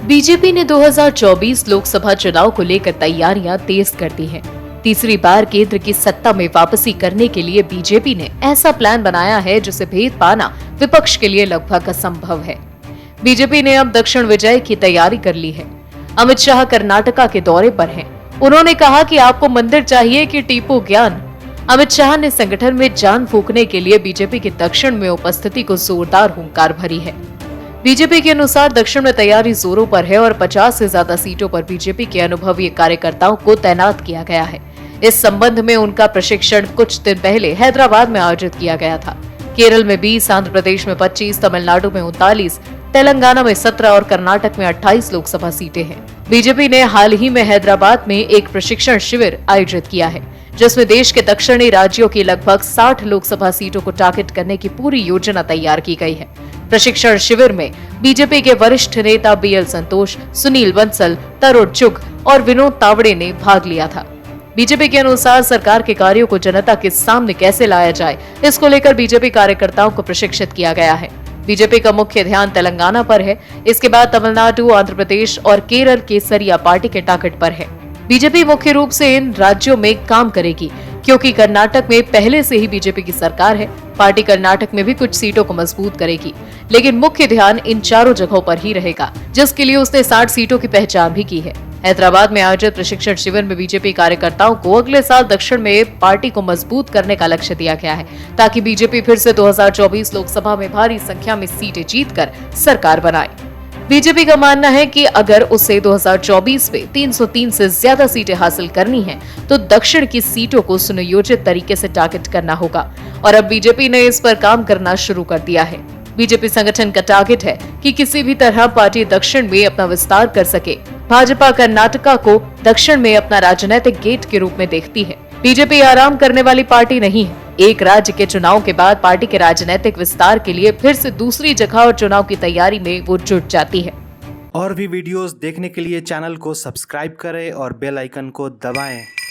BJP ने 2024 लोकसभा चुनाव को लेकर तैयारियां तेज कर दी हैं। तीसरी बार केंद्र की सत्ता में वापसी करने के लिए बीजेपी ने ऐसा प्लान बनाया है जिसे भेद पाना विपक्ष के लिए लगभग असंभव है। बीजेपी ने अब दक्षिण विजय की तैयारी कर ली है। अमित शाह कर्नाटका के दौरे पर हैं। उन्होंने कहा कि आपको मंदिर चाहिए कि टीपू ज्ञान। अमित शाह ने संगठन में जान फूंकने के लिए बीजेपी की दक्षिण में उपस्थिति को जोरदार हुंकार भरी है। बीजेपी के अनुसार दक्षिण में तैयारी जोरों पर है और 50 से ज्यादा सीटों पर बीजेपी के अनुभवी कार्यकर्ताओं को तैनात किया गया है। इस संबंध में उनका प्रशिक्षण कुछ दिन पहले हैदराबाद में आयोजित किया गया था। केरल में 20, आंध्र प्रदेश में 25, तमिलनाडु में 39, तेलंगाना में 17 और कर्नाटक में 28 लोकसभा सीटें हैं। बीजेपी ने हाल ही में हैदराबाद में एक प्रशिक्षण शिविर आयोजित किया है, जिसमें देश के दक्षिणी राज्यों की लगभग 60 लोकसभा सीटों को टारगेट करने की पूरी योजना तैयार की गई है। प्रशिक्षण शिविर में बीजेपी के वरिष्ठ नेता बीएल संतोष, सुनील बंसल, तरुण चुग और विनोद तावड़े ने भाग लिया था। बीजेपी के अनुसार सरकार के कार्यों को जनता के सामने कैसे लाया जाए, इसको लेकर बीजेपी कार्यकर्ताओं को प्रशिक्षित किया गया है। बीजेपी का मुख्य ध्यान तेलंगाना पर है। इसके बाद तमिलनाडु, आंध्र प्रदेश और केरल के सरिया पार्टी के टारगेट पर है। बीजेपी मुख्य रूप से इन राज्यों में काम करेगी, क्योंकि कर्नाटक में पहले से ही बीजेपी की सरकार है। पार्टी कर्नाटक में भी कुछ सीटों को मजबूत करेगी, लेकिन मुख्य ध्यान इन चारों जगहों पर ही रहेगा, जिसके लिए उसने 60 सीटों की पहचान भी की है। हैदराबाद में आयोजित प्रशिक्षण शिविर में बीजेपी कार्यकर्ताओं को अगले साल दक्षिण में पार्टी को मजबूत करने का लक्ष्य दिया गया है, ताकि बीजेपी फिर से 2024 लोकसभा में भारी संख्या में सीटें जीतकर सरकार बनाए। बीजेपी का मानना है कि अगर उसे 2024 में 303 से ज्यादा सीटें हासिल करनी हैं, तो दक्षिण की सीटों को सुनियोजित तरीके से टारगेट करना होगा और अब बीजेपी ने इस पर काम करना शुरू कर दिया है। बीजेपी संगठन का टारगेट है कि किसी भी तरह पार्टी दक्षिण में अपना विस्तार कर सके। भाजपा कर्नाटका को दक्षिण में अपना राजनीतिक गेट के रूप में देखती है। बीजेपी आराम करने वाली पार्टी नहीं है। एक राज्य के चुनाव के बाद पार्टी के राजनीतिक विस्तार के लिए फिर से दूसरी जगह और चुनाव की तैयारी में वो जुट जाती है। और भी वीडियोस देखने के लिए चैनल को सब्सक्राइब करें और बेल आइकन को दबाएं।